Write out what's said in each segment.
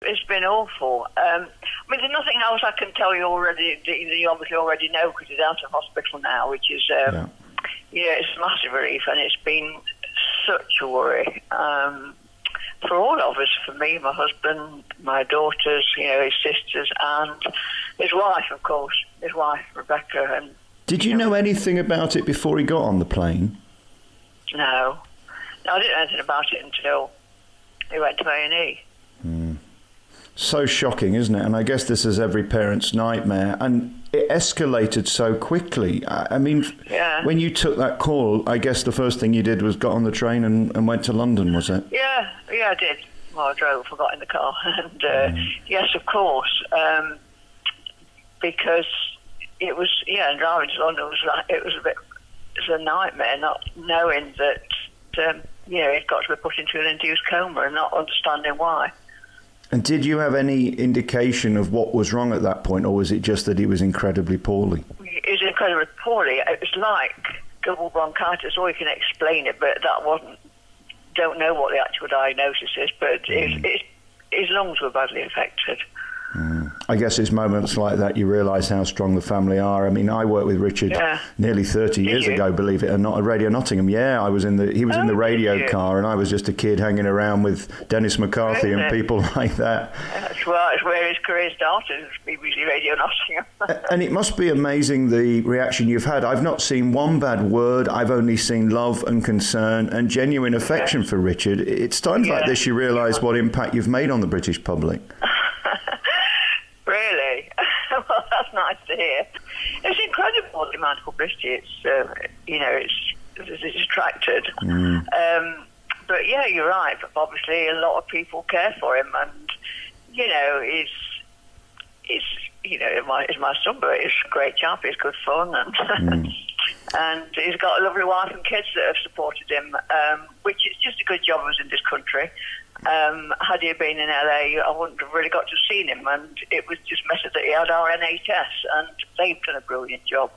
It's been awful. I mean, there's nothing else I can tell you already that you obviously already know because he's out of hospital now, which is, it's a massive relief, and it's been such a worry for all of us, for me, my husband, my daughters, his sisters, and his wife, of course, Rebecca. And did you know anything about it before he got on the plane? No, I didn't know anything about it until he went to A&E. So shocking, isn't it? And I guess this is every parent's nightmare. And it escalated so quickly. I mean, when you took that call, I guess the first thing you did was got on the train and went to London, was it? Yeah, I did. Well, I drove, I got in the car. And yes, of course, because it was, driving to London was a nightmare, not knowing that, he'd got to be put into an induced coma and not understanding why. And did you have any indication of what was wrong at that point, or was it just that he was incredibly poorly? He was incredibly poorly. It was like double bronchitis, or you can explain it, but that wasn't. Don't know what the actual diagnosis is, but his lungs were badly affected. I guess it's moments like that you realise how strong the family are. I mean, I worked with Richard nearly 30 years ago, believe it or not, at Radio Nottingham. Yeah, he was in the radio car, and I was just a kid hanging around with Dennis McCarthy and people like that. That's where his career started, BBC Radio Nottingham. And it must be amazing the reaction you've had. I've not seen one bad word. I've only seen love and concern and genuine affection for Richard. It's times like this you realise what impact you've made on the British public. Really? Well, that's nice to hear. It's incredible the amount of publicity it's attracted. But yeah, you're right. But obviously, a lot of people care for him, and he's my son, but he's a great chap. He's good fun, and and he's got a lovely wife and kids that have supported him, which is just a good job I was in this country. Had he been in LA, I wouldn't have really got to see him, and it was just better that he had our NHS, and they've done a brilliant job.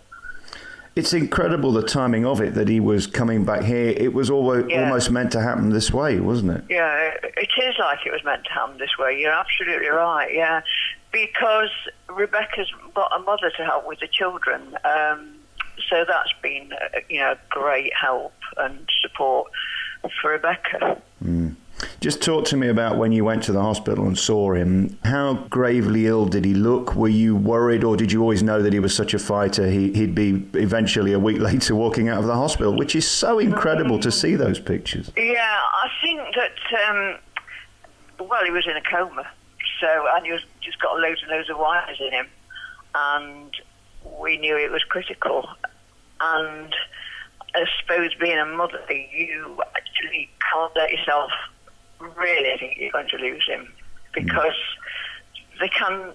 It's incredible the timing of it, that he was coming back here. It was almost meant to happen this way, wasn't it? Yeah, it is like it was meant to happen this way. You're absolutely right, yeah. Because Rebecca's got a mother to help with the children, so that's been, a great help and support for Rebecca. Just talk to me about when you went to the hospital and saw him. How gravely ill did he look? Were you worried, or did you always know that he was such a fighter he'd be eventually a week later walking out of the hospital, which is so incredible to see those pictures? Yeah, I think that, he was in a coma, and he was just got loads and loads of wires in him, and we knew it was critical. And I suppose being a mother, you actually can't let yourself really think you're going to lose him, because there can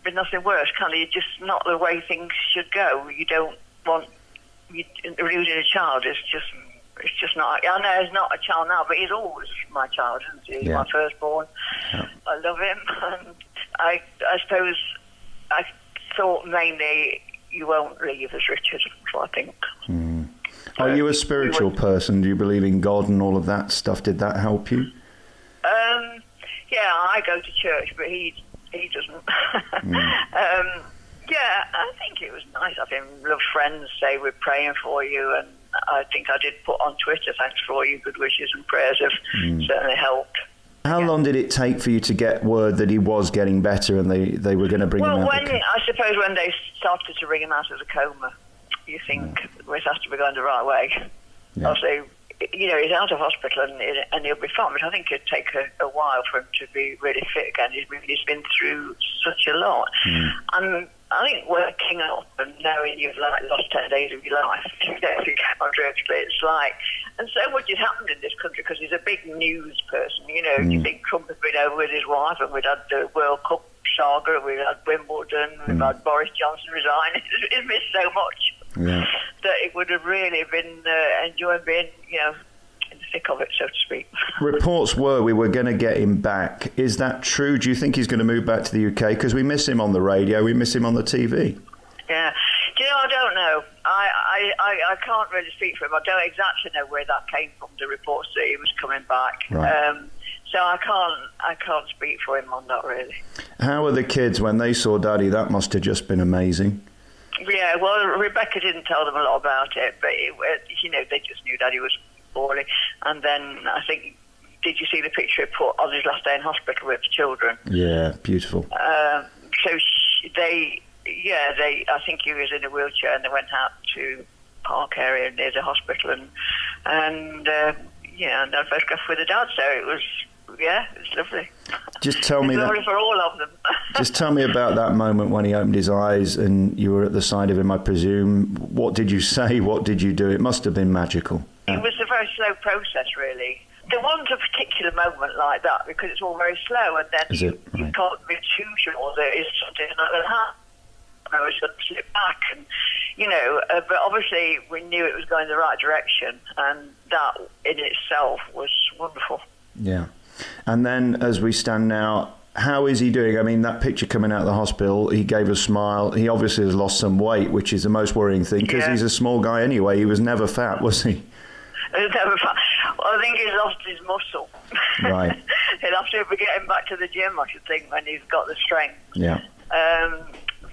be nothing worse, can there? It's just not the way things should go. You don't want losing a child. It's just not. I know he's not a child now, but he's always my child, isn't he? He's my firstborn. Yeah. I love him, and I suppose I thought mainly you won't leave us, Richard. That's what I think. Are you a spiritual person? Do you believe in God and all of that stuff? Did that help you? Yeah, I go to church, but he doesn't. Yeah, I think it was nice of him. Loved friends say we're praying for you, and I think I did put on Twitter, thanks for all your good wishes and prayers have certainly helped. How long did it take for you to get word that he was getting better and they were going to bring him out? I suppose when they started to bring him out of the coma, you think this has to be going the right way. Yeah. Obviously, he's out of hospital and he'll be fine, but I think it'd take a while for him to be really fit again. He's been through such a lot. And I think waking up and knowing you've lost 10 days of your life, it's like, and so much has happened in this country because he's a big news person. You think Trump has been over with his wife, and we'd had the World Cup saga, we've had Wimbledon, we've had Boris Johnson resign. He's missed so much. Yeah. That it would have really been enjoying being, in the thick of it, so to speak. Reports were we were going to get him back. Is that true? Do you think he's going to move back to the UK? Because we miss him on the radio, we miss him on the TV. Yeah. Do you know, I don't know. I can't really speak for him. I don't exactly know where that came from, the reports that he was coming back. Right. So I can't speak for him on that, really. How were the kids when they saw Daddy? That must have just been amazing. Yeah, well, Rebecca didn't tell them a lot about it, but they just knew Daddy was poorly. And then I think, did you see the picture he put on his last day in hospital with the children? Yeah, beautiful. I think he was in a wheelchair, and they went out to park area near the hospital, and I photographed with the dad. So it was lovely. Just tell me lovely for all of them. Just tell me about that moment when he opened his eyes and you were at the side of him, I presume. What did you say? What did you do? It must have been magical. It was a very slow process, really. There wasn't a particular moment like that because it's all very slow, and then you can't be too sure there is something that will happen. I was going to slip back, and but obviously we knew it was going the right direction, and that in itself was wonderful. Yeah. And then as we stand now, how is he doing? I mean, that picture coming out of the hospital, he gave a smile. He obviously has lost some weight, which is the most worrying thing because he's a small guy anyway. He was never fat, was he? He was never fat. Well, I think he's lost his muscle. Right. He'll have to get him back to the gym, I should think, when he's got the strength. Yeah.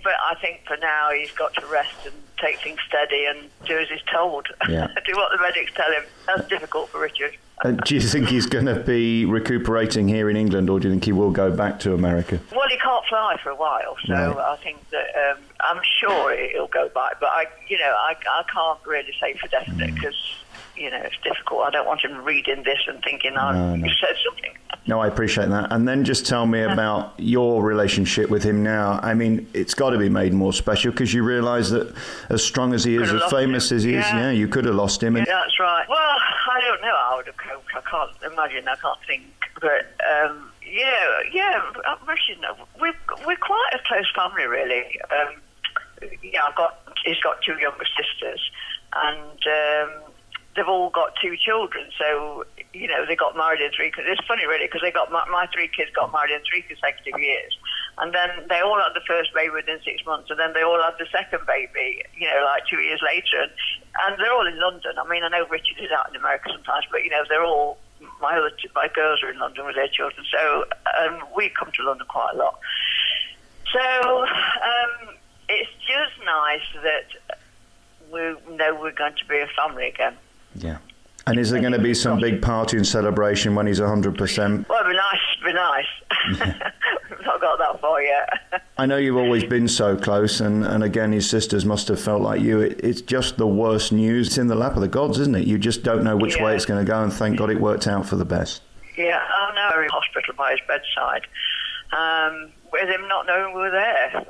But I think for now he's got to rest and take things steady and do as he's told. Yeah. Do what the medics tell him. That's difficult for Richard. Do you think he's going to be recuperating here in England, or do you think he will go back to America? Well, he can't fly for a while, so I think that I'm sure he'll go back. But I can't really say for definite because it's difficult. I don't want him reading this and thinking you said something. No, I appreciate that. And then just tell me about your relationship with him now. I mean, it's got to be made more special because you realise that as strong as he is, as famous as he is, you could have lost him. Yeah, that's right. Well, I don't know how I would have coped. I can't imagine. I can't think. But we're quite a close family, really. He's got two younger sisters, and they've all got two children. So they got married in three. Cause it's funny, really, because they got my three kids got married in 3 consecutive years, and then they all had the first baby within 6 months, and then they all had the second baby, like 2 years later, and they're all in London. I mean, I know Richard is out in America sometimes, but they're all my girls are in London with their children, so we come to London quite a lot. So it's just nice that we know we're going to be a family again. Yeah. And is there going to be some big party and celebration when he's 100%? Well, it'd be nice. Yeah. We've not got that far yet. I know you've always been so close, and again, his sisters must have felt like you. It's just the worst news. It's in the lap of the gods, isn't it? You just don't know which way it's going to go, and thank God it worked out for the best. Yeah, I know. In hospital by his bedside, with him not knowing we were there.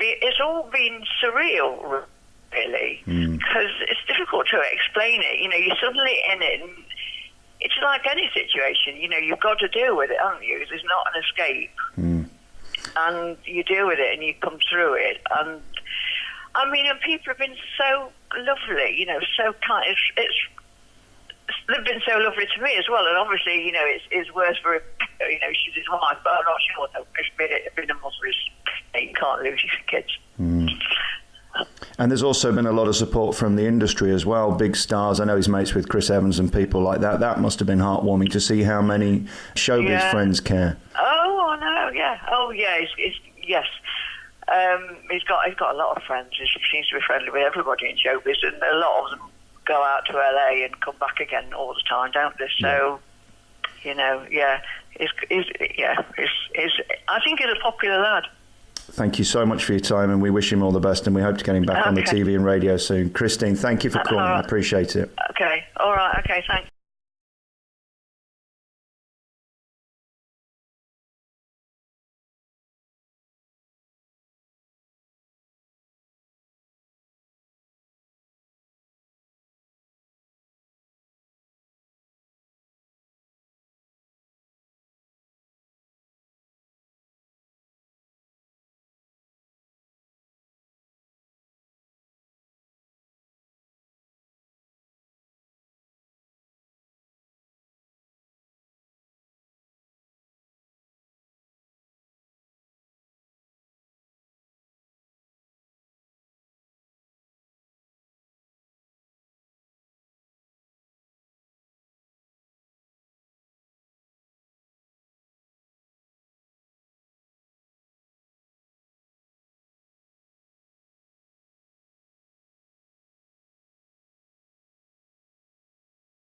It's all been surreal, really, because it's difficult to explain it. You're suddenly in it, and it's like any situation. You've got to deal with it, haven't you? There's not an escape, and you deal with it, and you come through it. And I mean, and people have been so lovely, so kind. They've been so lovely to me as well, and obviously, it's worse for she's his wife, but I'm not sure. No, it's been a mother. You can't lose your kids. And there's also been a lot of support from the industry as well, big stars. I know he's mates with Chris Evans and people like that. That must have been heartwarming to see how many showbiz friends care. Oh, I know, yeah. Oh, yeah, yes. He's got a lot of friends. He seems to be friendly with everybody in showbiz, and a lot of them go out to LA and come back again all the time, don't they? So, I think he's a popular lad. Thank you so much for your time, and we wish him all the best, and we hope to get him back on the TV and radio soon. Christine, thank you for calling. I appreciate it. Okay. All right. Okay. Thanks.